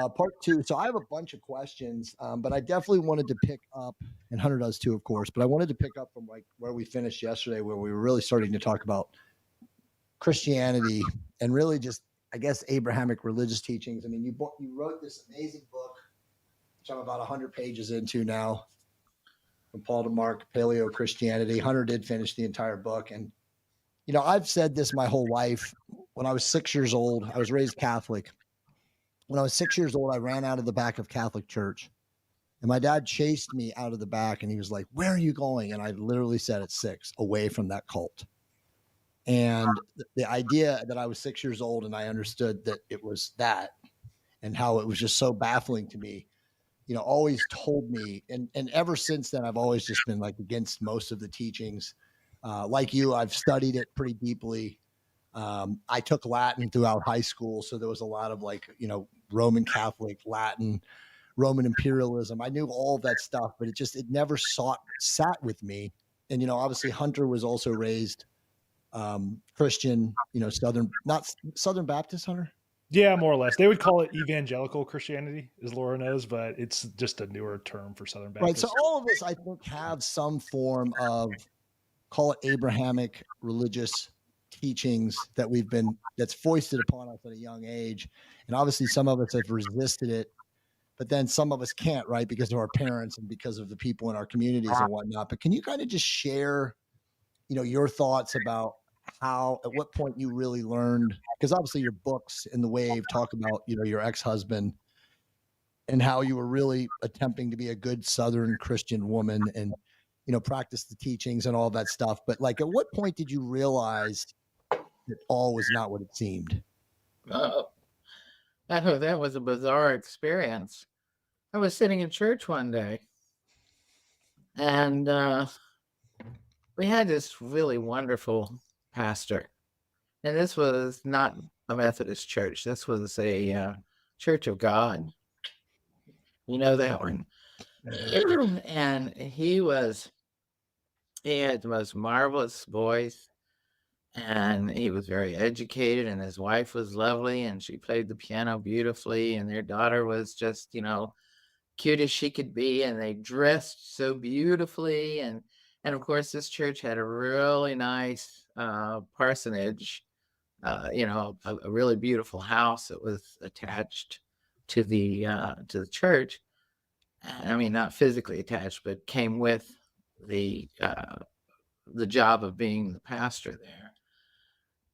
part two. So I have a bunch of questions, but I definitely wanted to pick up, and Hunter does too, of course. But I wanted to pick up from like where we finished yesterday, where we were really starting to talk about Christianity and really just, I guess, Abrahamic religious teachings. I mean, you wrote this amazing book, which I'm about 100 pages into now, from Paul to Mark, Paleo Christianity. Hunter did finish the entire book, and I've said this my whole life. When I was 6 years old, I was raised Catholic. When I was 6 years old, I ran out of the back of Catholic church, and my dad chased me out of the back, and he was like, "Where are you going?" And I literally said at 6, away from that cult. And the idea that I was 6 years old and I understood that it was that, and how it was just so baffling to me, always told me. And ever since then, I've always just been like against most of the teachings. Like you, I've studied it pretty deeply. I took Latin throughout high school. So there was a lot of like, Roman Catholic, Latin, Roman imperialism. I knew all that stuff, but it never sat with me. And, obviously Hunter was also raised Christian, not Southern Baptist, Hunter. Yeah, more or less. They would call it evangelical Christianity, as Laura knows, but it's just a newer term for Southern Baptist. Right. So all of us, I think, have some form of, call it Abrahamic religious teachings that's foisted upon us at a young age. And obviously some of us have resisted it, but then some of us can't, right? Because of our parents and because of the people in our communities and whatnot. But can you kind of just share, your thoughts about at what point you really learned, because obviously your books in the Wave talk about, your ex-husband and how you were really attempting to be a good Southern Christian woman and, practice the teachings and all that stuff. But like, at what point did you realize that all was not what it seemed? That was a bizarre experience. I was sitting in church one day, and we had this really wonderful pastor. And this was not a Methodist church. This was a Church of God. You know that one. And he had the most marvelous voice, and he was very educated, and his wife was lovely, and she played the piano beautifully, and their daughter was just, cute as she could be, and they dressed so beautifully. And of course, this church had a really nice parsonage, a really beautiful house that was attached to the church. I mean, not physically attached, but came with the job of being the pastor there.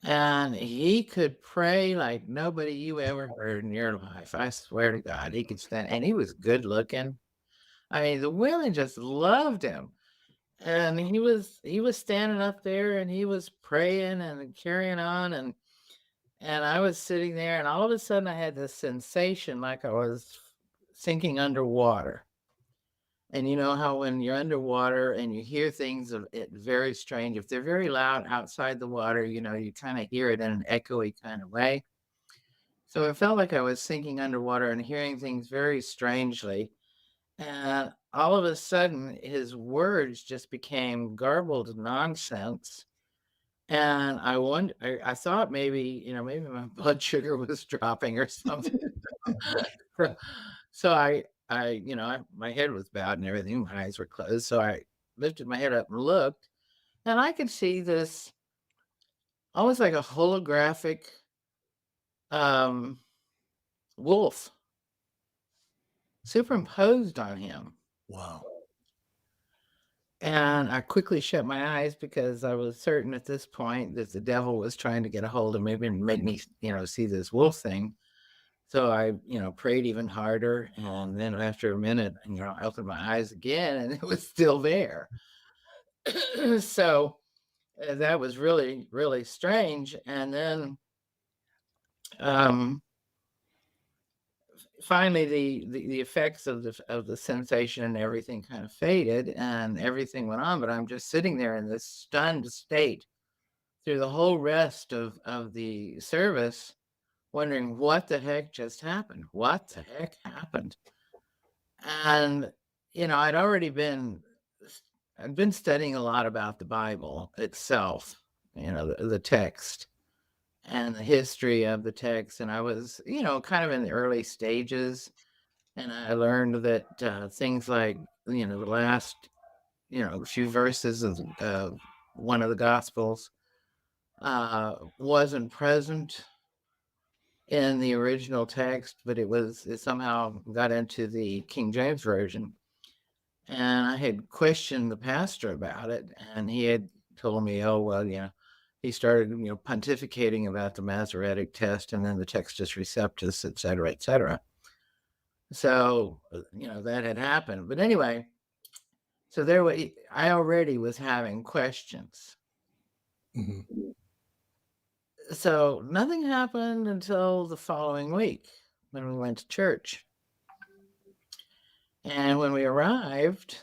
And he could pray like nobody you ever heard in your life. I swear to God, he could stand, and he was good looking. I mean, the women just loved him. And he was standing up there, and he was praying and carrying on, and I was sitting there, and all of a sudden I had this sensation like I was sinking underwater. And you know how when you're underwater and you hear things very strange, if they're very loud outside the water, you kind of hear it in an echoey kind of way. So it felt like I was sinking underwater and hearing things very strangely. And all of a sudden, his words just became garbled nonsense. And I thought maybe my blood sugar was dropping or something. So my head was bowed and everything. My eyes were closed. So I lifted my head up and looked, and I could see this almost like a holographic wolf superimposed on him. Wow. And I quickly shut my eyes because I was certain at this point that the devil was trying to get a hold of me and make me, see this wolf thing. So I, prayed even harder. And then after a minute, I opened my eyes again, and it was still there. So that was really, really strange. And then finally the effects of the sensation and everything kind of faded, and everything went on, but I'm just sitting there in this stunned state through the whole rest of the service, wondering what the heck just happened. And I'd been studying a lot about the Bible itself, the text. and the history of the text. And I was, kind of in the early stages. And I learned that things like, the last, few verses of one of the Gospels wasn't present in the original text, but it somehow got into the King James Version. And I had questioned the pastor about it, and he had told me, oh, well, he started, pontificating about the Masoretic test and then the Textus Receptus, et cetera, et cetera. So, that had happened. But anyway, so I already was having questions. Mhm. So nothing happened until the following week when we went to church. And when we arrived,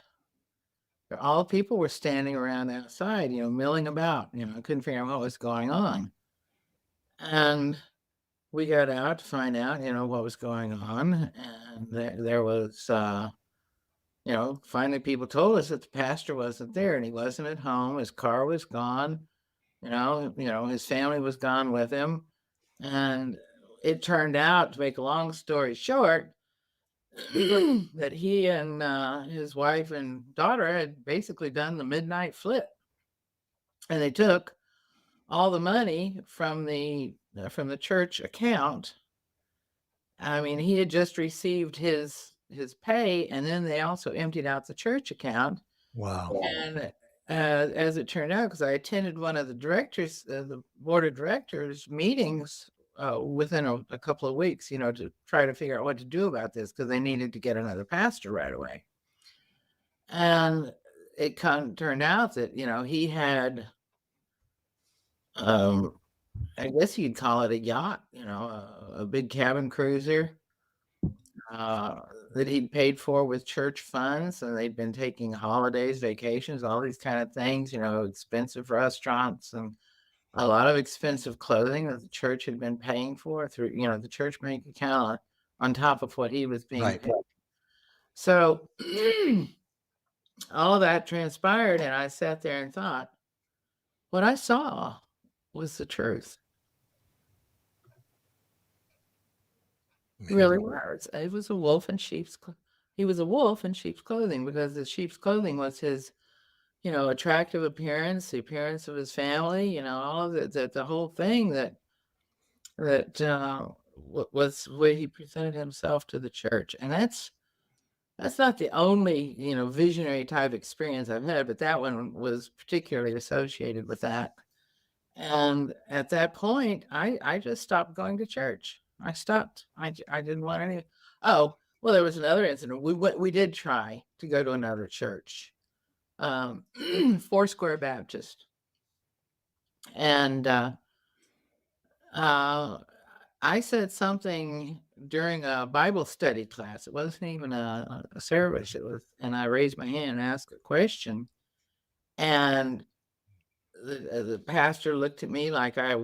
all people were standing around outside, milling about. I couldn't figure out what was going on. And we got out to find out, what was going on. And there was, finally people told us that the pastor wasn't there and he wasn't at home. His car was gone. His family was gone with him. And it turned out, to make a long story short, that he and his wife and daughter had basically done the midnight flip. And they took all the money from the church account. I mean, he had just received his pay, and then they also emptied out the church account. Wow. And as it turned out, because I attended one of the board of directors meetings within a couple of weeks, to try to figure out what to do about this, because they needed to get another pastor right away. And it kind of turned out that, he had, I guess you'd call it a yacht, a big cabin cruiser that he'd paid for with church funds, and they'd been taking holidays, vacations, all these kind of things, expensive restaurants and a lot of expensive clothing that the church had been paying for through, the church bank account on top of what he was being paid. So all of that transpired, and I sat there and thought, what I saw was the truth. Really was. It was a wolf in sheep's he was a wolf in sheep's clothing, because the sheep's clothing was his, attractive appearance, the appearance of his family, all of the whole thing that was the way he presented himself to the church. And that's not the only, visionary type experience I've had, but that one was particularly associated with that. And at that point, I just stopped going to church. I stopped. I didn't want any. Oh, well, there was another incident. We did try to go to another church, Foursquare Baptist, and I said something during a Bible study class. It wasn't even a service. It was, and I raised my hand and asked a question, and the pastor looked at me like I,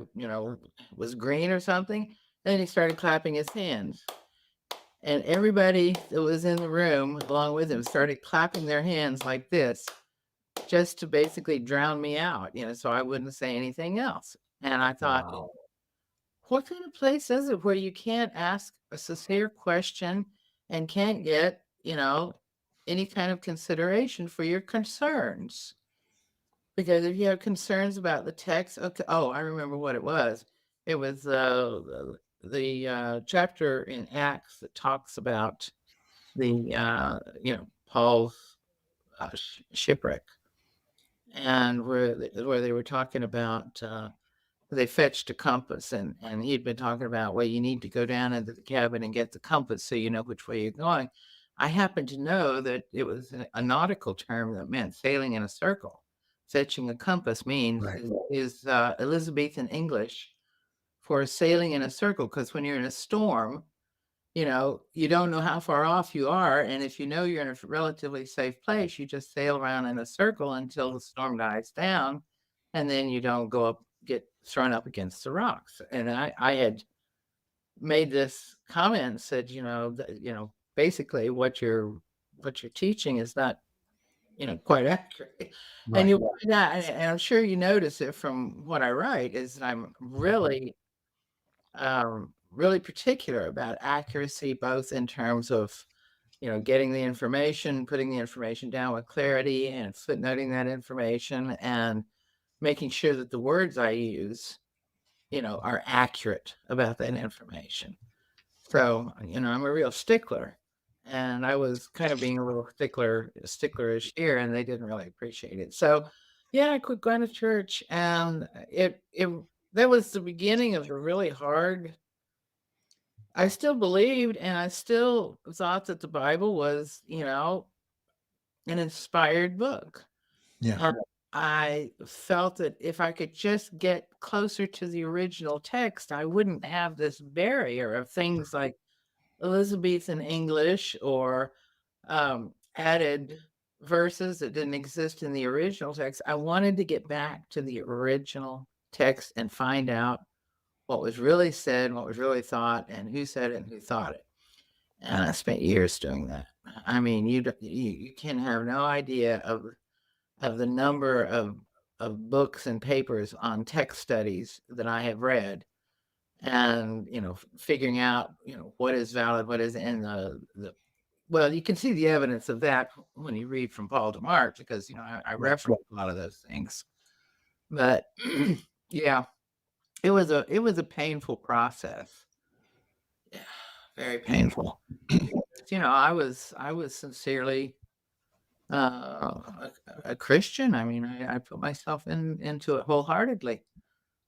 was green or something. Then he started clapping his hands. And everybody that was in the room along with him started clapping their hands like this, just to basically drown me out, so I wouldn't say anything else. And I thought, Wow. what kind of place is it where you can't ask a sincere question and can't get, any kind of consideration for your concerns? Because if you have concerns about the text, okay, oh, I remember what it was. It was the chapter in Acts that talks about the Paul's shipwreck, and where they were talking about they fetched a compass, and he'd been talking about, well, you need to go down into the cabin and get the compass so you know which way you're going. I happen to know that it was a nautical term that meant sailing in a circle. Fetching a compass means is Elizabethan English for sailing in a circle, because when you're in a storm, you don't know how far off you are, and if you know you're in a relatively safe place, you just sail around in a circle until the storm dies down, and then you don't get thrown up against the rocks. And I had made this comment and said, basically what you're teaching is not, quite accurate. And you and I'm sure you notice it from what I write, is that I'm really really particular about accuracy, both in terms of, getting the information, putting the information down with clarity and footnoting that information and making sure that the words I use, are accurate about that information. So, I'm a real stickler, and I was kind of being a little sticklerish here, and they didn't really appreciate it. So, yeah, I quit going to church, and it that was the beginning of a really hard. I still believed, and I still thought that the Bible was, an inspired book. Yeah. And I felt that if I could just get closer to the original text, I wouldn't have this barrier of things like Elizabethan English or added verses that didn't exist in the original text. I wanted to get back to the original text and find out what was really said, what was really thought, and who said it and who thought it. And I spent years doing that. I mean, you can have no idea of the number of books and papers on text studies that I have read, and figuring out what is valid, what is in the well, you can see the evidence of that when you read from Paul to Mark, because I reference a lot of those things. But yeah, it was a painful process. Yeah, very painful. I was sincerely a Christian. I mean, I put myself into it wholeheartedly.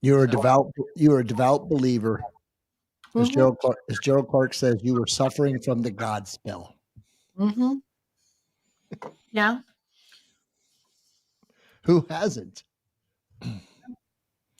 You were a devout believer. As Gerald Clark says, you were suffering from the God spell. Mm-hmm. Yeah. Who hasn't?